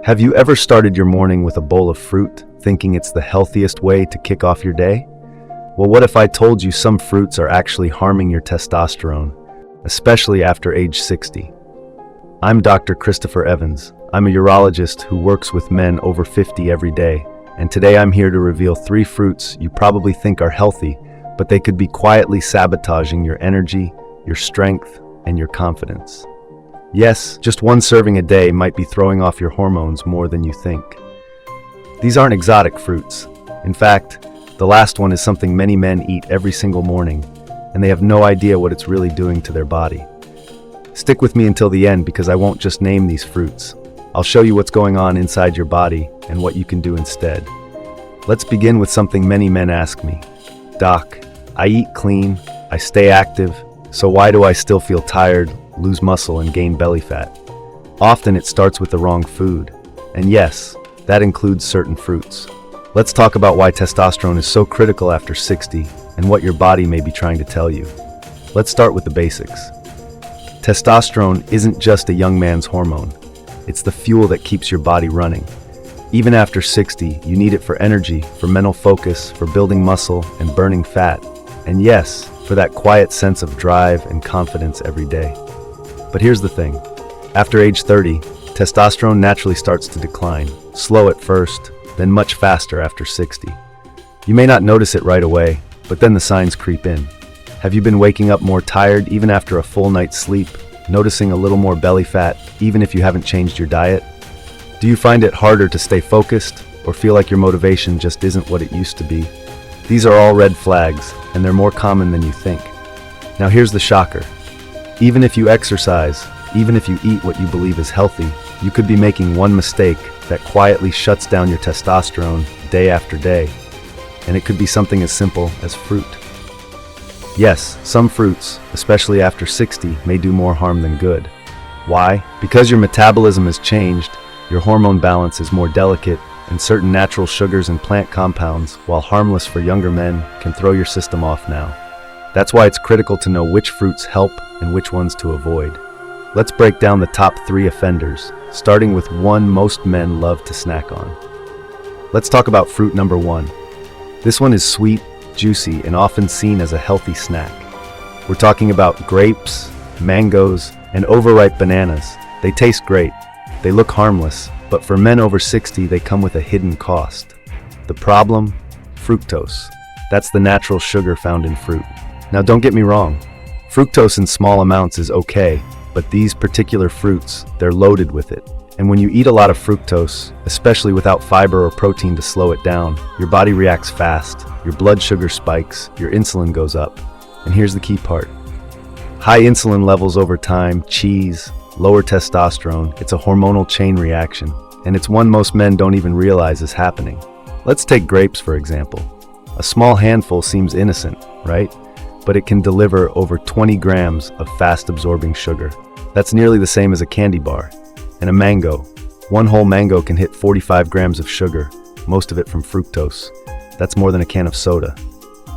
Have you ever started your morning with a bowl of fruit, thinking it's the healthiest way to kick off your day? Well, what if I told you some fruits are actually harming your testosterone, especially after age 60? I'm Dr. Christopher Evans. I'm a urologist who works with men over 50 every day, and today I'm here to reveal 3 fruits you probably think are healthy, but they could be quietly sabotaging your energy, your strength, and your confidence. Yes, just one serving a day might be throwing off your hormones more than you think. These aren't exotic fruits. In fact, the last one is something many men eat every single morning, and they have no idea what it's really doing to their body. Stick with me until the end because I won't just name these fruits. I'll show you what's going on inside your body and what you can do instead. Let's begin with something many men ask me. Doc, I eat clean, I stay active, so why do I still feel tired, lose muscle, and gain belly fat? Often it starts with the wrong food. And yes, that includes certain fruits. Let's talk about why testosterone is so critical after 60 and what your body may be trying to tell you. Let's start with the basics. Testosterone isn't just a young man's hormone. It's the fuel that keeps your body running. Even after 60, you need it for energy, for mental focus, for building muscle and burning fat. And yes, for that quiet sense of drive and confidence every day. But here's the thing. After age 30, testosterone naturally starts to decline, slow at first, then much faster after 60. You may not notice it right away, but then the signs creep in. Have you been waking up more tired even after a full night's sleep, noticing a little more belly fat even if you haven't changed your diet? Do you find it harder to stay focused or feel like your motivation just isn't what it used to be? These are all red flags, and they're more common than you think. Now here's the shocker. Even if you exercise, even if you eat what you believe is healthy, you could be making one mistake that quietly shuts down your testosterone day after day. And it could be something as simple as fruit. Yes, some fruits, especially after 60, may do more harm than good. Why? Because your metabolism has changed, your hormone balance is more delicate, and certain natural sugars and plant compounds, while harmless for younger men, can throw your system off now. That's why it's critical to know which fruits help and which ones to avoid. Let's break down the top 3 offenders, starting with one most men love to snack on. Let's talk about fruit number 1. This one is sweet, juicy, and often seen as a healthy snack. We're talking about grapes, mangoes, and overripe bananas. They taste great. They look harmless, but for men over 60, they come with a hidden cost. The problem? Fructose. That's the natural sugar found in fruit. Now don't get me wrong, fructose in small amounts is okay, but these particular fruits, they're loaded with it. And when you eat a lot of fructose, especially without fiber or protein to slow it down, your body reacts fast, your blood sugar spikes, your insulin goes up. And here's the key part. High insulin levels over time, cheese, lower testosterone, it's a hormonal chain reaction, and it's one most men don't even realize is happening. Let's take grapes, for example. A small handful seems innocent, right? But it can deliver over 20 grams of fast-absorbing sugar. That's nearly the same as a candy bar. And a mango. One whole mango can hit 45 grams of sugar, most of it from fructose. That's more than a can of soda.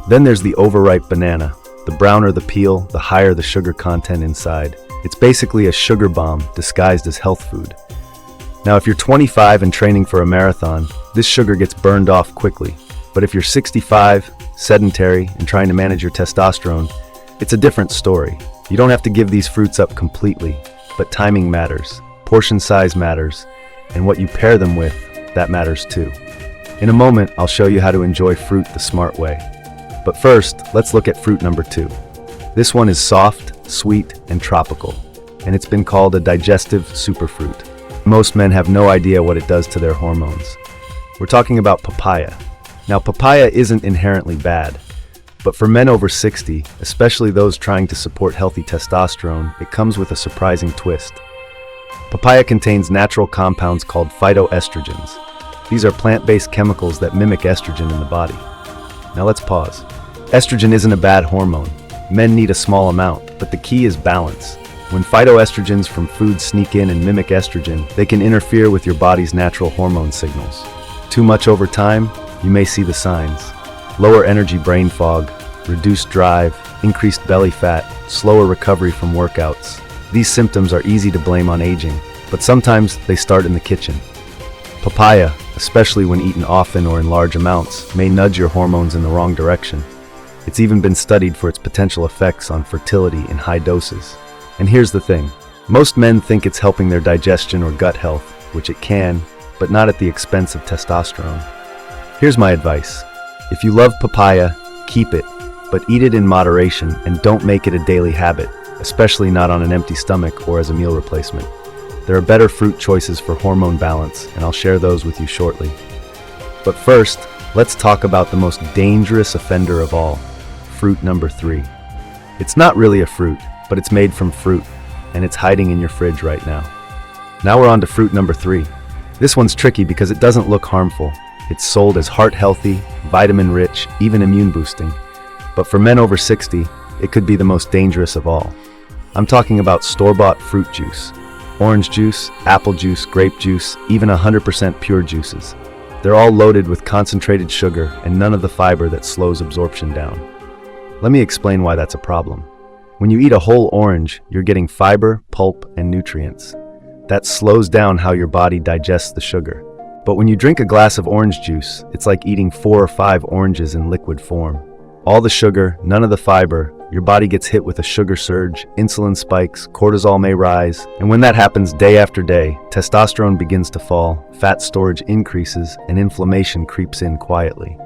Then there's the overripe banana. The browner the peel, the higher the sugar content inside. It's basically a sugar bomb disguised as health food. Now, if you're 25 and training for a marathon, this sugar gets burned off quickly. But if you're 65, sedentary, and trying to manage your testosterone, it's a different story. You don't have to give these fruits up completely, but timing matters, portion size matters, and what you pair them with, that matters too. In a moment, I'll show you how to enjoy fruit the smart way. But first, let's look at fruit number 2. This one is soft, sweet, and tropical, and it's been called a digestive superfruit. Most men have no idea what it does to their hormones. We're talking about papaya. Now, papaya isn't inherently bad, but for men over 60, especially those trying to support healthy testosterone, it comes with a surprising twist. Papaya contains natural compounds called phytoestrogens. These are plant-based chemicals that mimic estrogen in the body. Now let's pause. Estrogen isn't a bad hormone. Men need a small amount, but the key is balance. When phytoestrogens from foods sneak in and mimic estrogen, they can interfere with your body's natural hormone signals. Too much over time, you may see the signs. Lower energy brain fog, reduced drive, increased belly fat, slower recovery from workouts. These symptoms are easy to blame on aging, but sometimes they start in the kitchen. Papaya, especially when eaten often or in large amounts, may nudge your hormones in the wrong direction. It's even been studied for its potential effects on fertility in high doses. And here's the thing. Most men think it's helping their digestion or gut health, which it can, but not at the expense of testosterone. Here's my advice. If you love papaya, keep it, but eat it in moderation and don't make it a daily habit, especially not on an empty stomach or as a meal replacement. There are better fruit choices for hormone balance, and I'll share those with you shortly. But first, let's talk about the most dangerous offender of all, fruit number 3. It's not really a fruit, but it's made from fruit, and it's hiding in your fridge right now. Now we're on to fruit number 3. This one's tricky because it doesn't look harmful. It's sold as heart-healthy, vitamin-rich, even immune-boosting. But for men over 60, it could be the most dangerous of all. I'm talking about store-bought fruit juice. Orange juice, apple juice, grape juice, even 100% pure juices. They're all loaded with concentrated sugar and none of the fiber that slows absorption down. Let me explain why that's a problem. When you eat a whole orange, you're getting fiber, pulp, and nutrients. That slows down how your body digests the sugar. But when you drink a glass of orange juice, it's like eating 4 or 5 oranges in liquid form. All the sugar, none of the fiber, your body gets hit with a sugar surge, insulin spikes, cortisol may rise, and when that happens day after day, testosterone begins to fall, fat storage increases, and inflammation creeps in quietly.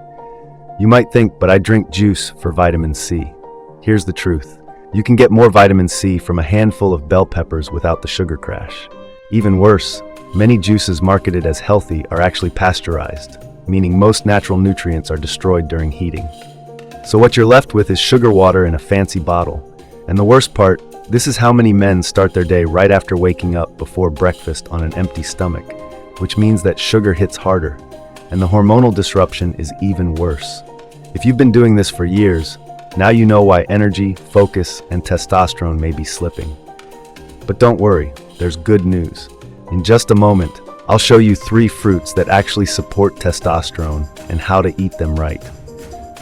You might think, but I drink juice for vitamin C. Here's the truth. You can get more vitamin C from a handful of bell peppers without the sugar crash. Even worse, many juices marketed as healthy are actually pasteurized, meaning most natural nutrients are destroyed during heating. So what you're left with is sugar water in a fancy bottle. And the worst part, this is how many men start their day right after waking up before breakfast on an empty stomach, which means that sugar hits harder, and the hormonal disruption is even worse. If you've been doing this for years, now you know why energy, focus, and testosterone may be slipping. But don't worry, there's good news. In just a moment, I'll show you 3 fruits that actually support testosterone and how to eat them right.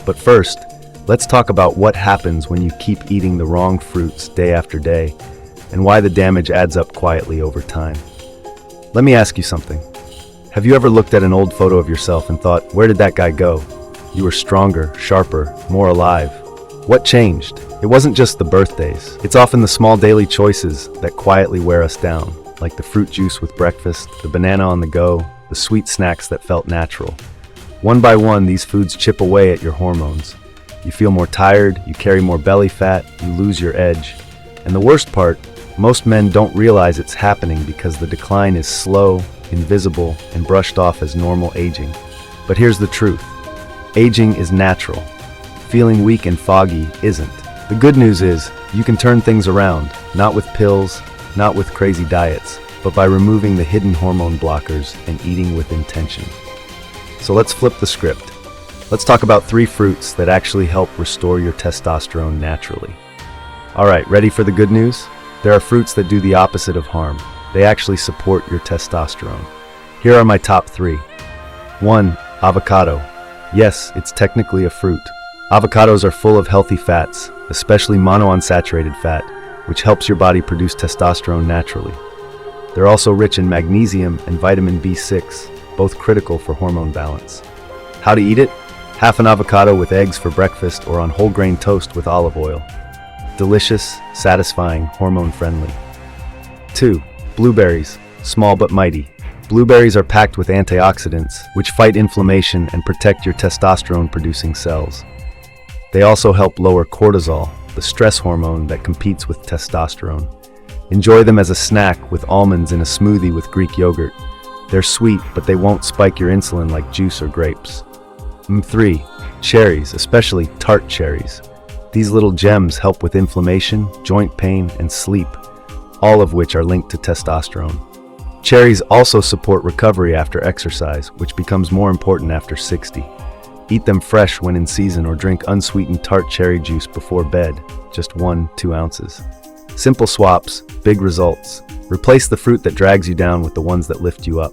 But first, let's talk about what happens when you keep eating the wrong fruits day after day, and why the damage adds up quietly over time. Let me ask you something. Have you ever looked at an old photo of yourself and thought, where did that guy go? You were stronger, sharper, more alive. What changed? It wasn't just the birthdays. It's often the small daily choices that quietly wear us down, like the fruit juice with breakfast, the banana on the go, the sweet snacks that felt natural. One by one, these foods chip away at your hormones. You feel more tired, you carry more belly fat, you lose your edge. And the worst part, most men don't realize it's happening because the decline is slow, invisible, and brushed off as normal aging. But here's the truth. Aging is natural. Feeling weak and foggy isn't. The good news is, you can turn things around, not with pills, not with crazy diets, but by removing the hidden hormone blockers and eating with intention. So let's flip the script. Let's talk about 3 fruits that actually help restore your testosterone naturally. Alright, ready for the good news? There are fruits that do the opposite of harm. They actually support your testosterone. Here are my top 3. 1. Avocado. Yes, it's technically a fruit. Avocados are full of healthy fats, especially monounsaturated fat, which helps your body produce testosterone naturally. They're also rich in magnesium and vitamin B6, both critical for hormone balance. How to eat it? Half an avocado with eggs for breakfast or on whole grain toast with olive oil. Delicious, satisfying, hormone-friendly. 2. Blueberries, small but mighty. Blueberries are packed with antioxidants, which fight inflammation and protect your testosterone-producing cells. They also help lower cortisol, the stress hormone that competes with testosterone. Enjoy them as a snack with almonds in a smoothie with Greek yogurt. They're sweet, but they won't spike your insulin like juice or grapes. 3. Cherries, especially tart cherries. These little gems help with inflammation, joint pain, and sleep, all of which are linked to testosterone. Cherries also support recovery after exercise, which becomes more important after 60. Eat them fresh when in season or drink unsweetened tart cherry juice before bed, just 1-2 ounces. Simple swaps, big results. Replace the fruit that drags you down with the ones that lift you up.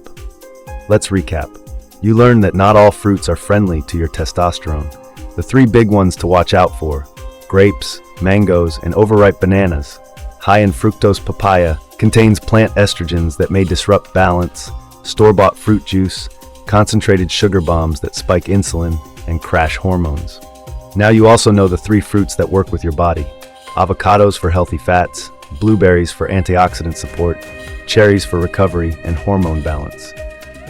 Let's recap. You learned that not all fruits are friendly to your testosterone. The 3 big ones to watch out for: grapes, mangoes, and overripe bananas. High in fructose papaya contains plant estrogens that may disrupt balance, store-bought fruit juice, concentrated sugar bombs that spike insulin and crash hormones. Now you also know the 3 fruits that work with your body: avocados for healthy fats, blueberries for antioxidant support, cherries for recovery and hormone balance.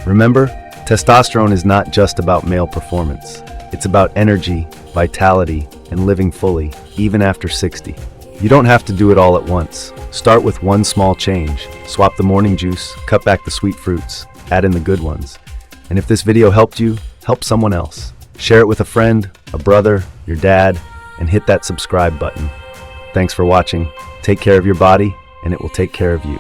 Remember, testosterone is not just about male performance. It's about energy, vitality, and living fully, even after 60. You don't have to do it all at once. Start with one small change. Swap the morning juice, cut back the sweet fruits, add in the good ones. And if this video helped you, help someone else. Share it with a friend, a brother, your dad, and hit that subscribe button. Thanks for watching. Take care of your body, and it will take care of you.